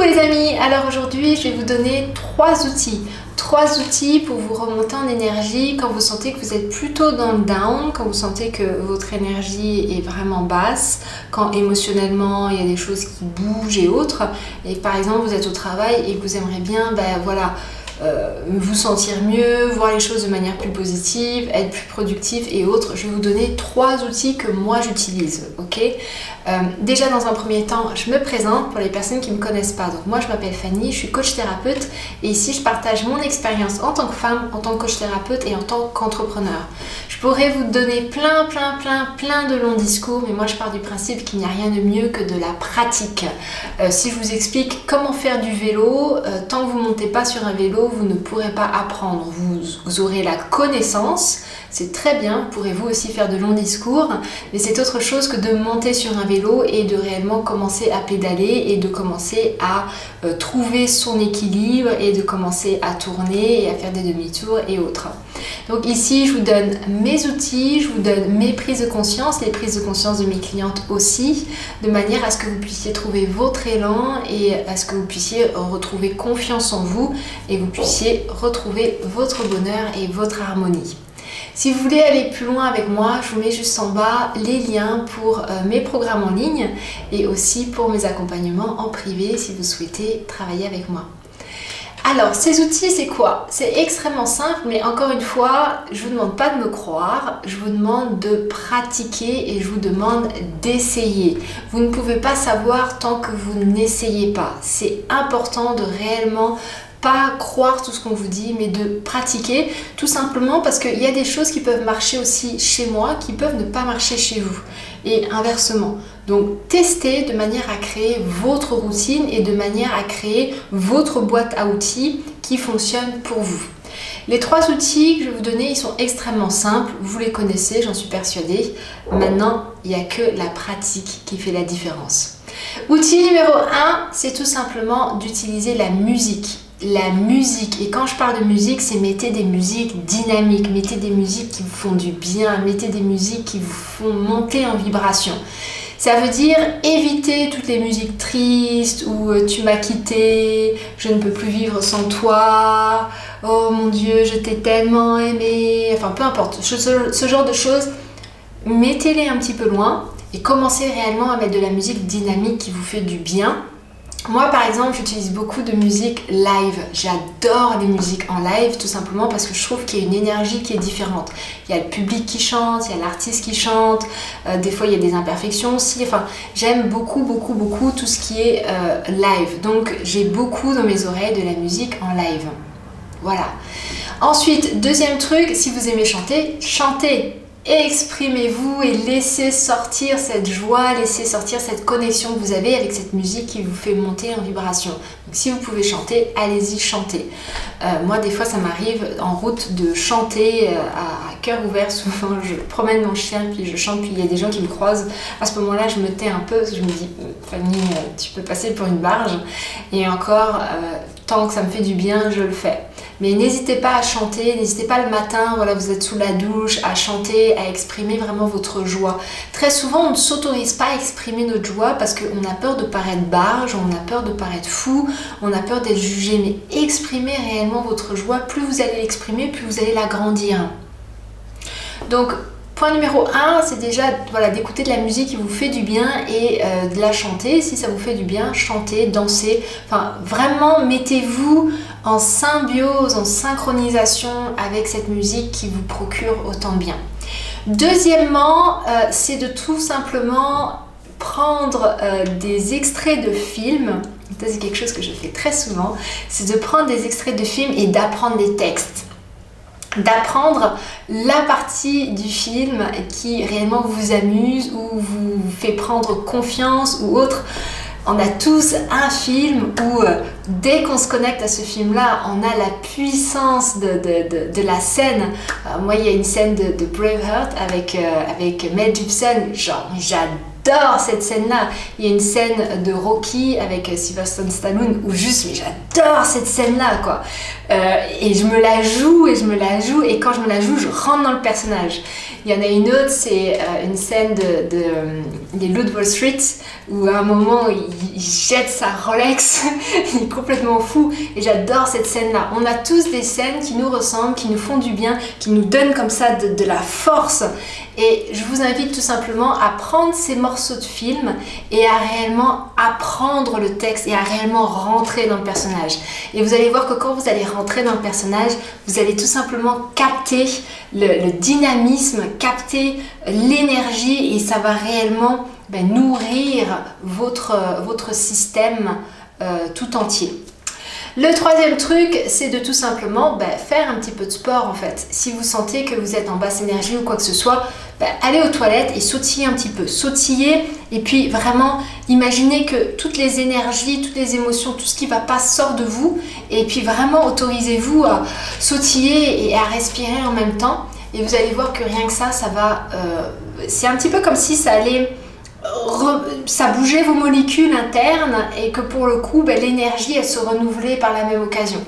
les amis, alors aujourd'hui je vais vous donner trois outils pour vous remonter en énergie quand vous sentez que vous êtes plutôt dans le down, quand vous sentez que votre énergie est vraiment basse, quand émotionnellement il y a des choses qui bougent et autres, et par exemple vous êtes au travail et que vous aimeriez bien vous sentir mieux, voir les choses de manière plus positive, être plus productif et autres. Je vais vous donner trois outils que moi j'utilise, ok? Déjà dans un premier temps, je me présente pour les personnes qui ne me connaissent pas. Donc moi je m'appelle Fanny, je suis coach thérapeute et ici je partage mon expérience en tant que femme, en tant que coach thérapeute et en tant qu'entrepreneur. Je pourrais vous donner plein de longs discours, mais moi je pars du principe qu'il n'y a rien de mieux que de la pratique. Si je vous explique comment faire du vélo, tant que vous ne montez pas sur un vélo, vous ne pourrez pas apprendre. Vous aurez la connaissance, c'est très bien, pourrez-vous aussi faire de longs discours, mais c'est autre chose que de monter sur un vélo et de réellement commencer à pédaler et de commencer à trouver son équilibre et de commencer à tourner et à faire des demi-tours et autres. Donc ici, je vous donne mes outils, je vous donne mes prises de conscience, les prises de conscience de mes clientes aussi, de manière à ce que vous puissiez trouver votre élan et à ce que vous puissiez retrouver confiance en vous et vous puissiez retrouver votre bonheur et votre harmonie. Si vous voulez aller plus loin avec moi, je vous mets juste en bas les liens pour mes programmes en ligne et aussi pour mes accompagnements en privé si vous souhaitez travailler avec moi. Alors, ces outils, c'est quoi? C'est extrêmement simple, mais encore une fois, je ne vous demande pas de me croire, je vous demande de pratiquer et je vous demande d'essayer. Vous ne pouvez pas savoir tant que vous n'essayez pas. C'est important de réellement pas croire tout ce qu'on vous dit, mais de pratiquer, tout simplement parce qu'il y a des choses qui peuvent marcher aussi chez moi, qui peuvent ne pas marcher chez vous, et inversement. Donc testez de manière à créer votre routine et de manière à créer votre boîte à outils qui fonctionne pour vous. Les trois outils que je vais vous donner, ils sont extrêmement simples, vous les connaissez, j'en suis persuadée. Maintenant, il n'y a que la pratique qui fait la différence. Outil numéro 1, c'est tout simplement d'utiliser la musique. La musique, et quand je parle de musique, c'est mettez des musiques dynamiques, mettez des musiques qui vous font du bien, mettez des musiques qui vous font monter en vibration. Ça veut dire éviter toutes les musiques tristes où tu m'as quitté, je ne peux plus vivre sans toi, oh mon Dieu, je t'ai tellement aimé, enfin peu importe, ce genre de choses, mettez-les un petit peu loin et commencez réellement à mettre de la musique dynamique qui vous fait du bien. Moi par exemple, j'utilise beaucoup de musique live, j'adore les musiques en live tout simplement parce que je trouve qu'il y a une énergie qui est différente. Il y a le public qui chante, il y a l'artiste qui chante, des fois il y a des imperfections aussi, enfin j'aime beaucoup tout ce qui est live. Donc j'ai beaucoup dans mes oreilles de la musique en live. Voilà. Ensuite, deuxième truc, si vous aimez chanter, chantez. Exprimez-vous et laissez sortir cette joie, laissez sortir cette connexion que vous avez avec cette musique qui vous fait monter en vibration. Donc si vous pouvez chanter, allez-y, chantez. Moi des fois ça m'arrive en route de chanter à cœur ouvert, souvent je promène mon chien puis je chante, puis il y a des gens qui me croisent. À ce moment-là je me tais un peu, parce que je me dis Fanny, tu peux passer pour une barge, et encore tant que ça me fait du bien, je le fais. Mais n'hésitez pas à chanter, n'hésitez pas le matin, voilà, vous êtes sous la douche, à chanter, à exprimer vraiment votre joie. Très souvent, on ne s'autorise pas à exprimer notre joie parce qu'on a peur de paraître barge, on a peur de paraître fou, on a peur d'être jugé. Mais exprimez réellement votre joie, plus vous allez l'exprimer, plus vous allez l'agrandir. Donc, point numéro 1, c'est déjà voilà, d'écouter de la musique qui vous fait du bien et de la chanter. Si ça vous fait du bien, chantez, dansez. Enfin, vraiment, mettez-vous en symbiose, en synchronisation avec cette musique qui vous procure autant de bien. Deuxièmement, c'est de tout simplement prendre des extraits de films. Ça, c'est quelque chose que je fais très souvent. C'est de prendre des extraits de films et d'apprendre des textes. D'apprendre la partie du film qui réellement vous amuse ou vous fait prendre confiance ou autre. On a tous un film où dès qu'on se connecte à ce film-là, on a la puissance de la scène. Moi, il y a une scène de Braveheart avec Mel Gibson, genre j'adore cette scène-là. Il y a une scène de Rocky avec Sylvester Stallone où juste, mais j'adore cette scène-là, quoi. Et je me la joue, et quand je me la joue, je rentre dans le personnage. Il y en a une autre, c'est une scène des Loups de Wall Street où à un moment il jette sa Rolex, il est complètement fou et j'adore cette scène-là. On a tous des scènes qui nous ressemblent, qui nous font du bien, qui nous donnent comme ça de la force et je vous invite tout simplement à prendre ces morceaux de film et à réellement apprendre le texte et à réellement rentrer dans le personnage. Et vous allez voir que quand vous allez rentrer dans le personnage, vous allez tout simplement capter le dynamisme, capter l'énergie et ça va réellement nourrir votre système tout entier. Le troisième truc, c'est de tout simplement faire un petit peu de sport en fait. Si vous sentez que vous êtes en basse énergie ou quoi que ce soit, allez aux toilettes et sautillez un petit peu. Sautillez et puis vraiment imaginez que toutes les énergies, toutes les émotions, tout ce qui ne va pas sort de vous et puis vraiment autorisez-vous à sautiller et à respirer en même temps et vous allez voir que rien que ça va... c'est un petit peu comme si ça allait... ça bougeait vos molécules internes et que pour le coup l'énergie elle se renouvelait par la même occasion.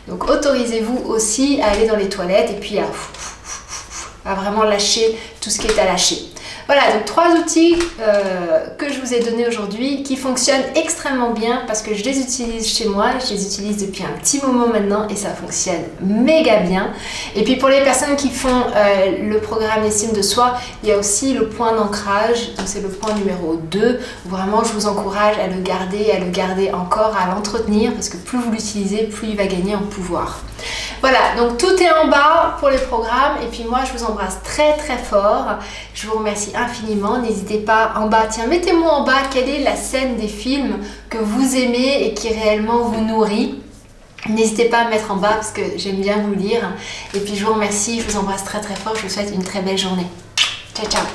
Donc autorisez-vous aussi à aller dans les toilettes et puis à vraiment lâcher tout ce qui est à lâcher. Voilà, donc 3 outils que je vous ai donnés aujourd'hui qui fonctionnent extrêmement bien parce que je les utilise chez moi, je les utilise depuis un petit moment maintenant et ça fonctionne méga bien. Et puis pour les personnes qui font le programme Estime de Soi, il y a aussi le point d'ancrage, donc c'est le point numéro 2. Vraiment, je vous encourage à le garder encore, à l'entretenir parce que plus vous l'utilisez, plus il va gagner en pouvoir. Voilà, donc tout est en bas pour les programmes et puis moi je vous embrasse très très fort. Je vous remercie infiniment. N'hésitez pas en bas, tiens, mettez-moi en bas quelle est la scène des films que vous aimez et qui réellement vous nourrit. N'hésitez pas à mettre en bas parce que j'aime bien vous lire. Et puis je vous remercie, je vous embrasse très très fort. Je vous souhaite une très belle journée. Ciao ciao.